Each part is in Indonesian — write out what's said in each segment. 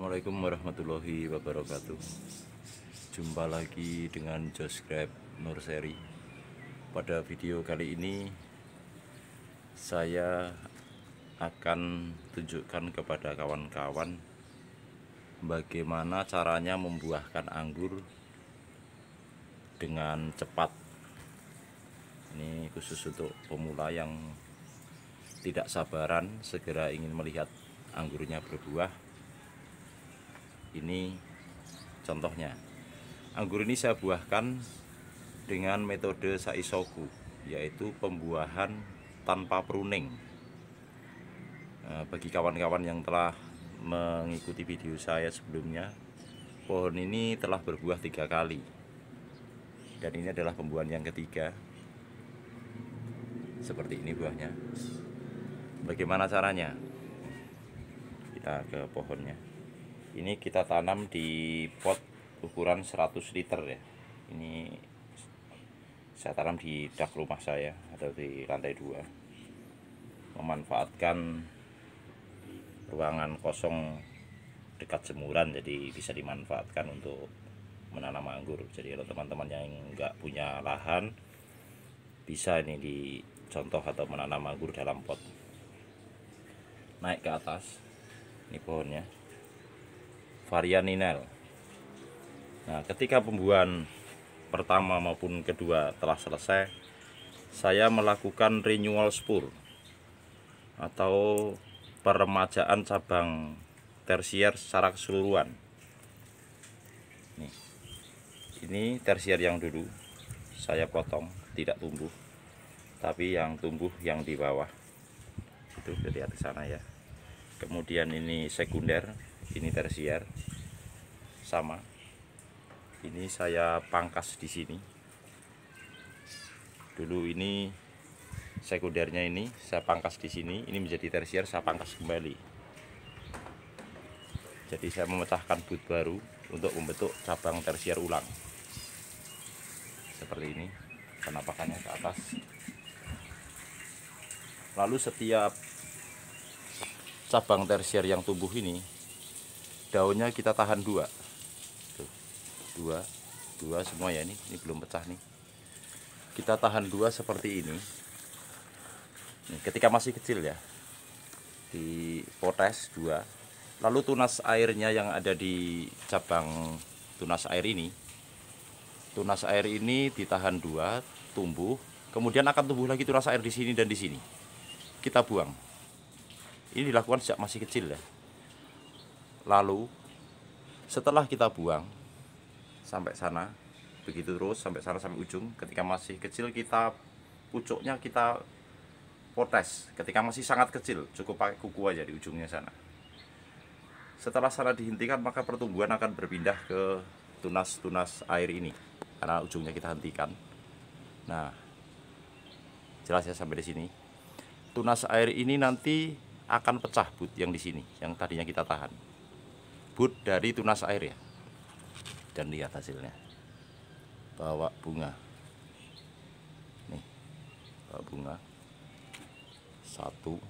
Assalamualaikum warahmatullahi wabarakatuh. Jumpa lagi dengan Josgrab Nurseri. Pada video kali ini saya akan tunjukkan kepada kawan-kawan bagaimana caranya membuahkan anggur dengan cepat. Ini khusus untuk pemula yang tidak sabaran segera ingin melihat anggurnya berbuah. Ini contohnya. Anggur ini saya buahkan dengan metode Saisoku, yaitu pembuahan tanpa pruning. Bagi kawan-kawan yang telah mengikuti video saya sebelumnya, pohon ini telah berbuah 3 kali, dan ini adalah pembuahan yang ketiga. Seperti ini buahnya. Bagaimana caranya? Kita ke pohonnya. Ini kita tanam di pot ukuran 100 liter ya. Ini saya tanam di dak rumah saya atau di lantai 2, memanfaatkan ruangan kosong dekat jemuran, jadi bisa dimanfaatkan untuk menanam anggur. Jadi kalau teman-teman yang nggak punya lahan, bisa ini dicontoh atau menanam anggur dalam pot. Naik ke atas, ini pohonnya, varian Ninel. Nah, ketika pembuahan pertama maupun kedua telah selesai, saya melakukan renewal spur atau peremajaan cabang tersier secara keseluruhan. Ini tersier yang dulu saya potong, tidak tumbuh, tapi yang tumbuh yang di bawah itu, lihat ke sana ya. Kemudian ini sekunder, ini tersier, sama. Ini saya pangkas di sini. Dulu ini sekundernya, ini saya pangkas di sini. Ini menjadi tersier, saya pangkas kembali. Jadi saya memecahkan but baru untuk membentuk cabang tersier ulang. Seperti ini penampakannya ke atas. Lalu setiap cabang tersier yang tumbuh ini, daunnya kita tahan 2. Tuh, 2 semua ya, ini belum pecah nih. Kita tahan 2 seperti ini. Nih, ketika masih kecil ya, di potes 2. Lalu tunas airnya yang ada di cabang tunas air ini ditahan 2, tumbuh, kemudian akan tumbuh lagi tunas air di sini dan di sini. Kita buang. Ini dilakukan sejak masih kecil ya. Lalu setelah kita buang sampai sana, begitu terus sampai sana, sampai ujung. Ketika masih kecil, kita pucuknya kita potes. Ketika masih sangat kecil, cukup pakai kuku aja di ujungnya sana. Setelah sana dihentikan, maka pertumbuhan akan berpindah ke tunas-tunas air ini, karena ujungnya kita hentikan. Nah, jelas ya sampai di sini. Tunas air ini nanti akan pecah but yang di sini, yang tadinya kita tahan. But dari tunas air ya. Dan lihat hasilnya. Bawa bunga. Nih, bawa bunga. 1.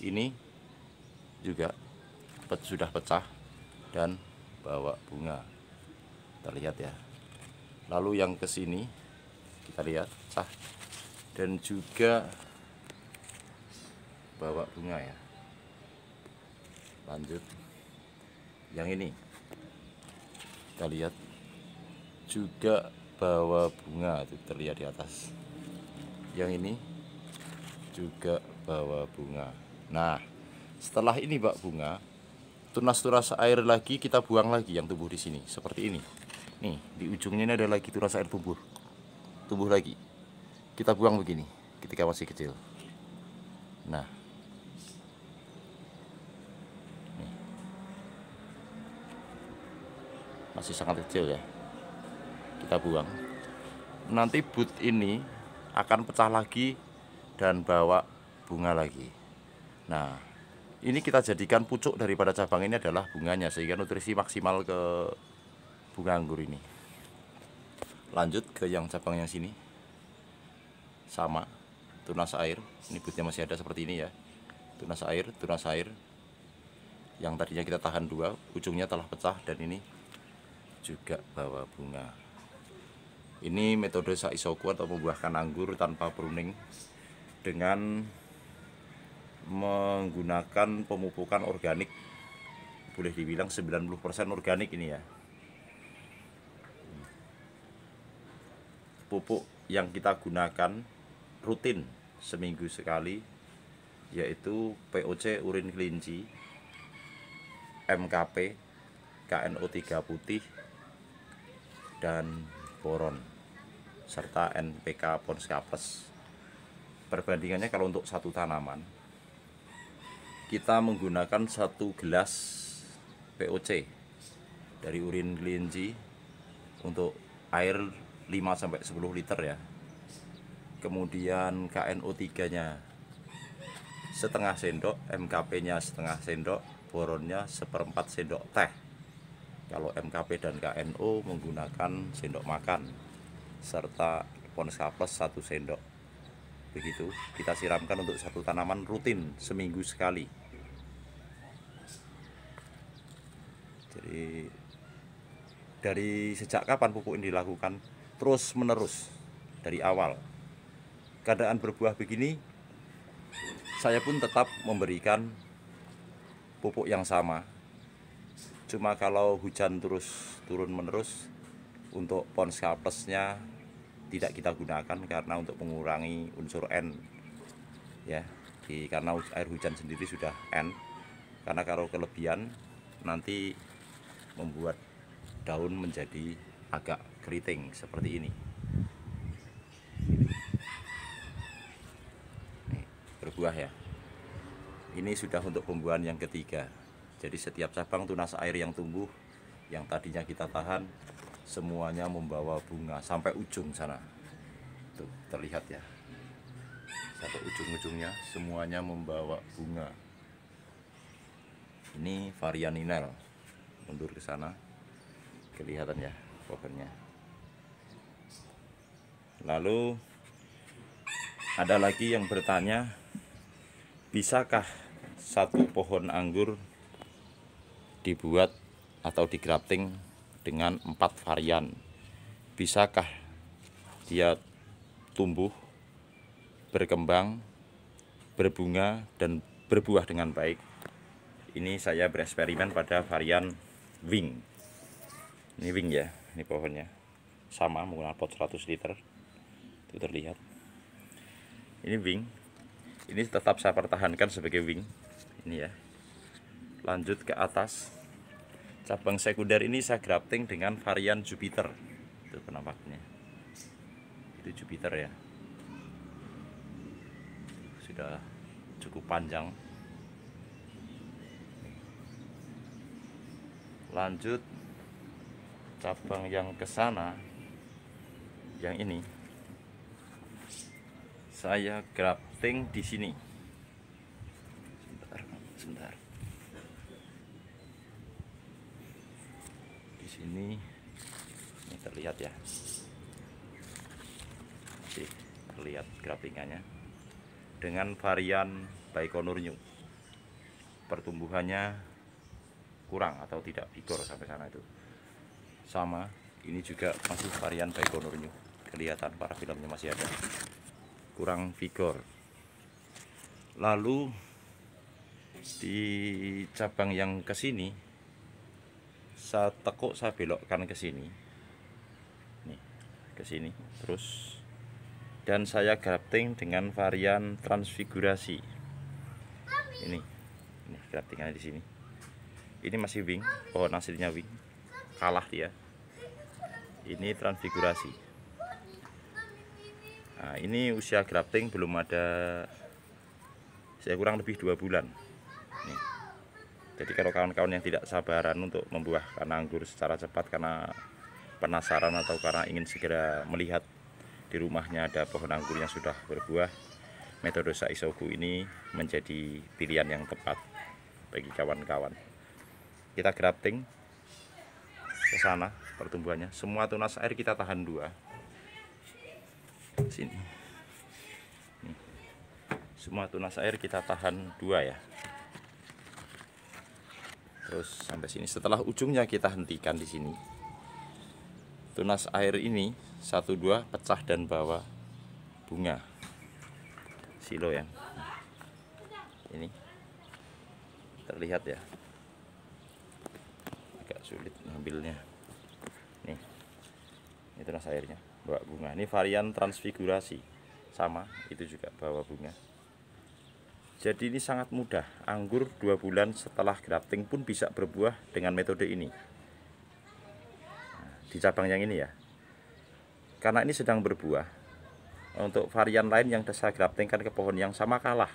Ini juga sudah pecah dan bawa bunga. Terlihat ya. Lalu yang ke sini kita lihat pecah dan juga bawa bunga ya. Lanjut yang ini, kita lihat juga bawa bunga, itu terlihat di atas. Yang ini juga bawa bunga. Nah, setelah ini bawa bunga, tunas-tunas air lagi kita buang lagi yang tumbuh di sini seperti ini. Nih, di ujungnya ini ada lagi tunas air tumbuh lagi. Kita buang begini ketika masih kecil. Nah, masih sangat kecil ya, kita buang. Nanti but ini akan pecah lagi dan bawa bunga lagi. Nah, ini kita jadikan pucuk daripada cabang ini adalah bunganya, sehingga nutrisi maksimal ke bunga anggur ini. Lanjut ke yang cabang yang sini, sama, tunas air. Ini butnya masih ada seperti ini ya, tunas air. Yang tadinya kita tahan 2, ujungnya telah pecah dan ini juga bawa bunga. Ini metode Saisoku atau membuahkan anggur tanpa pruning dengan menggunakan pemupukan organik. Boleh dibilang 90% organik ini ya. Pupuk yang kita gunakan rutin seminggu sekali yaitu POC urin kelinci, MKP, KNO3 putih, dan boron, serta NPK Pons Kapes. Perbandingannya kalau untuk satu tanaman, kita menggunakan 1 gelas POC dari urin kelinci untuk air 5-10 liter ya. Kemudian KNO3-nya setengah sendok, MKP-nya setengah sendok, boronnya 1/4 sendok teh. Kalau MKP dan KNO menggunakan sendok makan, serta Pons Kapes 1 sendok. Begitu kita siramkan untuk satu tanaman rutin seminggu sekali. Jadi dari sejak kapan pupuk ini dilakukan? Terus menerus dari awal. Keadaan berbuah begini, saya pun tetap memberikan pupuk yang sama. Cuma kalau hujan terus turun menerus, untuk Pons Kapesnya tidak kita gunakan karena untuk mengurangi unsur N ya. Karena air hujan sendiri sudah N. Karena kalau kelebihan nanti membuat daun menjadi agak keriting seperti ini. Nih, berbuah ya. Ini sudah untuk pembuahan yang ketiga. Jadi setiap cabang tunas air yang tumbuh, yang tadinya kita tahan, semuanya membawa bunga sampai ujung sana. Tuh, terlihat ya. Sampai ujung-ujungnya semuanya membawa bunga. Ini varian Ninel. Mundur ke sana. Kelihatan ya pohonnya. Lalu ada lagi yang bertanya, bisakah satu pohon anggur dibuat atau digrafting dengan 4 varian? Bisakah dia tumbuh, berkembang, berbunga, dan berbuah dengan baik? Ini saya bereksperimen pada varian Wing. Ini Wing ya, ini pohonnya sama menggunakan pot 100 liter. Itu terlihat. Ini Wing. Ini tetap saya pertahankan sebagai Wing. Ini ya. Lanjut ke atas. Cabang sekunder ini saya grafting dengan varian Jupiter. Itu penampakannya. Itu Jupiter ya. Sudah cukup panjang. Lanjut cabang yang ke sana, yang ini saya grafting di sini. Sebentar. Di sini ini terlihat ya. Masih terlihat graftingannya dengan varian Baikonur New. Pertumbuhannya kurang atau tidak vigor sampai sana itu. Sama, ini juga masih varian Baikonur New. Kelihatan para filmnya masih ada. Kurang vigor. Lalu di cabang yang ke sini saya tekuk, saya belokkan ke sini. Nih, ke sini terus, dan saya grafting dengan varian transfigurasi. Ini graftingannya di sini. Ini masih Wing, pohon aslinya Wing. Kalah dia. Ini transfigurasi. Nah, ini usia grafting belum ada, saya kurang lebih 2 bulan. Nih. Jadi kalau kawan-kawan yang tidak sabaran untuk membuahkan anggur secara cepat karena penasaran atau karena ingin segera melihat di rumahnya ada pohon anggur yang sudah berbuah, metode Saisoku ini menjadi pilihan yang tepat bagi kawan-kawan. Kita grafting ke sana pertumbuhannya. Semua tunas air kita tahan 2. Sini. Nih. Semua tunas air kita tahan 2 ya. terus sampai sini. Setelah ujungnya kita hentikan di sini. Tunas air ini 1-2 pecah dan bawa bunga siloen. Ini terlihat ya, agak sulit ngambilnya. Nih, ini tunas airnya bawa bunga. Ini varian transfigurasi, sama itu juga bawa bunga. Jadi ini sangat mudah. Anggur 2 bulan setelah grafting pun bisa berbuah dengan metode ini. Nah, di cabang yang ini ya, karena ini sedang berbuah. Untuk varian lain yang saya graftingkan ke pohon yang sama kalah,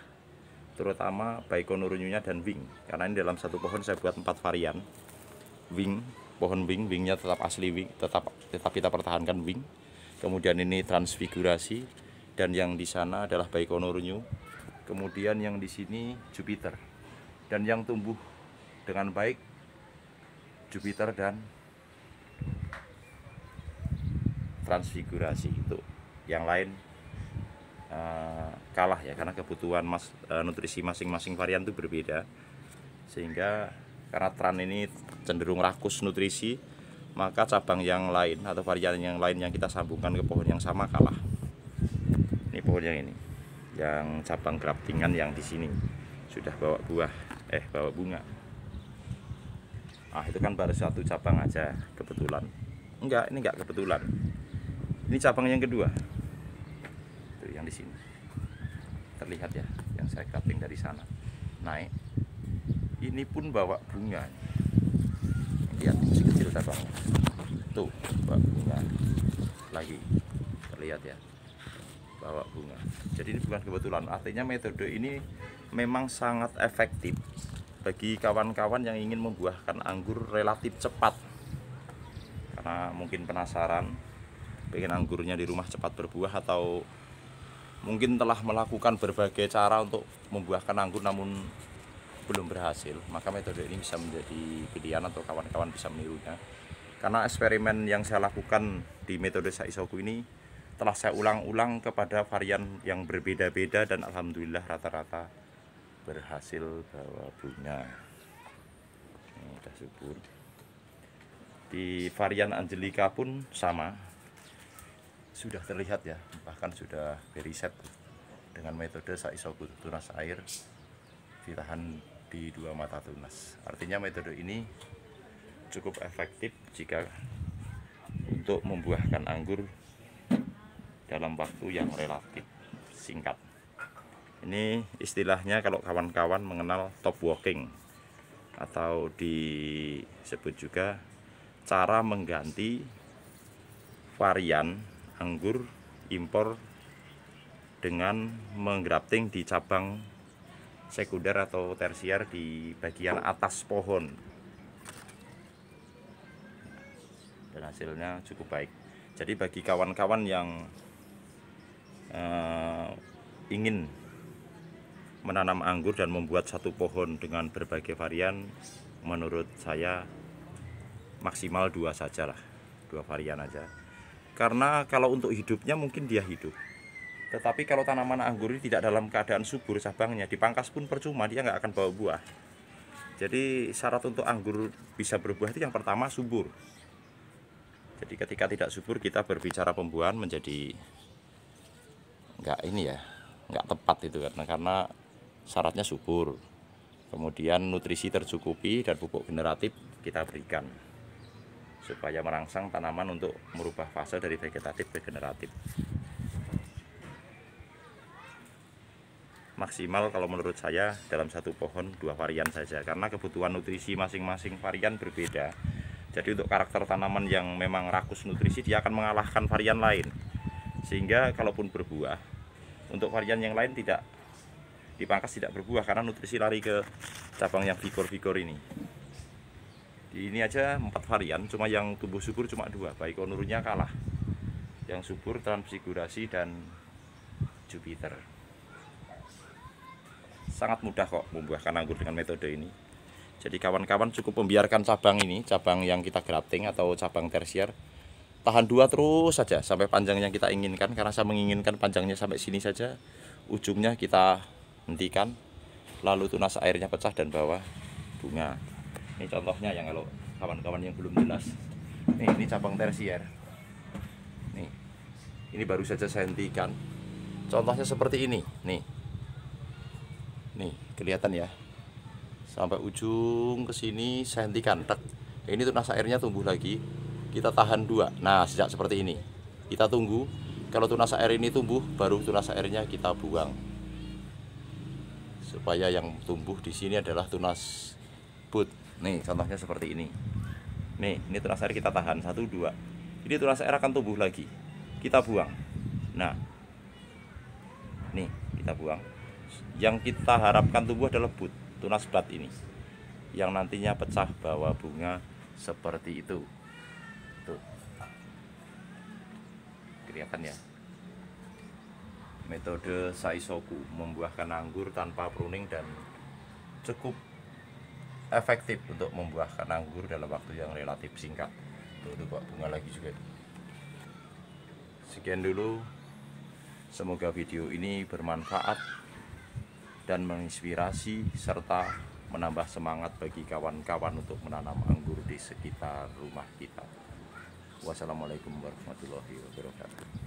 terutama Baikonur-nya dan wing. Karena ini dalam satu pohon saya buat 4 varian. Wing, pohon wingnya tetap asli wing, tetap kita pertahankan wing. Kemudian ini transfigurasi, dan yang di sana adalah Baikonur-nya. Kemudian yang di sini Jupiter, dan yang tumbuh dengan baik Jupiter dan transfigurasi. Itu yang lain kalah ya, karena kebutuhan nutrisi masing-masing varian itu berbeda, sehingga karena tran ini cenderung rakus nutrisi, maka cabang yang lain atau varian yang lain yang kita sambungkan ke pohon yang sama kalah. Ini pohon yang ini, yang cabang graftingan yang di sini sudah bawa buah, bawa bunga. Itu kan baru satu cabang aja kebetulan. Enggak, ini enggak kebetulan. Ini cabang yang kedua. Tuh yang di sini. Terlihat ya, yang saya grafting dari sana. Naik. Ini pun bawa bunga. Lihat, masih kecil cabangnya. Tuh, bawa bunga. Lagi. Terlihat ya. Bawa bunga. Jadi ini bukan kebetulan. Artinya metode ini memang sangat efektif bagi kawan-kawan yang ingin membuahkan anggur relatif cepat. Karena mungkin penasaran, pengen anggurnya di rumah cepat berbuah, atau mungkin telah melakukan berbagai cara untuk membuahkan anggur namun belum berhasil, maka metode ini bisa menjadi pilihan atau kawan-kawan bisa menirunya. Karena eksperimen yang saya lakukan di metode Saisoku ini telah saya ulang-ulang kepada varian yang berbeda-beda, dan alhamdulillah rata-rata berhasil bawa bunga. Ini udah subur. Di varian Angelica pun sama, sudah terlihat ya, bahkan sudah beriset dengan metode Saisoku, tunas air ditahan di 2 mata tunas. Artinya metode ini cukup efektif jika untuk membuahkan anggur dalam waktu yang relatif singkat. Ini istilahnya kalau kawan-kawan mengenal top walking, atau disebut juga cara mengganti varian anggur impor dengan menggrafting di cabang sekunder atau tersier di bagian atas pohon, dan hasilnya cukup baik. Jadi bagi kawan-kawan yang ingin menanam anggur dan membuat satu pohon dengan berbagai varian, menurut saya maksimal 2 saja lah, 2 varian aja. Karena kalau untuk hidupnya mungkin dia hidup, tetapi kalau tanaman anggur ini tidak dalam keadaan subur cabangnya, dipangkas pun percuma, dia nggak akan bawa buah. Jadi syarat untuk anggur bisa berbuah itu yang pertama subur. Jadi ketika tidak subur, kita berbicara pembuahan menjadi nggak tepat itu, karena syaratnya subur. Kemudian nutrisi tercukupi dan pupuk generatif kita berikan supaya merangsang tanaman untuk merubah fase dari vegetatif ke generatif. Maksimal kalau menurut saya dalam satu pohon 2 varian saja, karena kebutuhan nutrisi masing-masing varian berbeda. Jadi untuk karakter tanaman yang memang rakus nutrisi, dia akan mengalahkan varian lain, sehingga kalaupun berbuah, untuk varian yang lain tidak dipangkas, tidak berbuah, karena nutrisi lari ke cabang yang vigor-vigor ini. Di ini aja 4 varian, cuma yang tumbuh subur cuma 2, Baikonur-nya kalah. Yang subur transfigurasi dan Jupiter. Sangat mudah kok membuahkan anggur dengan metode ini. Jadi kawan-kawan cukup membiarkan cabang ini, cabang yang kita grafting atau cabang tersier, tahan 2 terus saja sampai panjang yang kita inginkan. Karena saya menginginkan panjangnya sampai sini saja, ujungnya kita hentikan, lalu tunas airnya pecah dan bawa bunga. Ini contohnya yang kalau kawan-kawan yang belum jelas. Nih, ini cabang tersier. Nih, ini baru saja saya hentikan. Contohnya seperti ini. Nih, kelihatan ya. Sampai ujung ke sini saya hentikan. Tek. Ini tunas airnya tumbuh lagi. Kita tahan 2. Nah, sejak seperti ini. Kita tunggu. Kalau tunas air ini tumbuh, baru tunas airnya kita buang. Supaya yang tumbuh di sini adalah tunas bud. Nih, contohnya seperti ini. Nih, ini tunas air kita tahan 1, 2. Ini tunas air akan tumbuh lagi. Kita buang. Nah, nih kita buang. Yang kita harapkan tumbuh adalah bud, tunas bud ini, yang nantinya pecah bawa bunga seperti itu. Tuh, kelihatan ya. Metode Saisoku membuahkan anggur tanpa pruning dan cukup efektif untuk membuahkan anggur dalam waktu yang relatif singkat. Tuh kok bunga lagi juga. Sekian dulu. Semoga video ini bermanfaat dan menginspirasi serta menambah semangat bagi kawan-kawan untuk menanam anggur di sekitar rumah kita. Wassalamualaikum warahmatullahi wabarakatuh.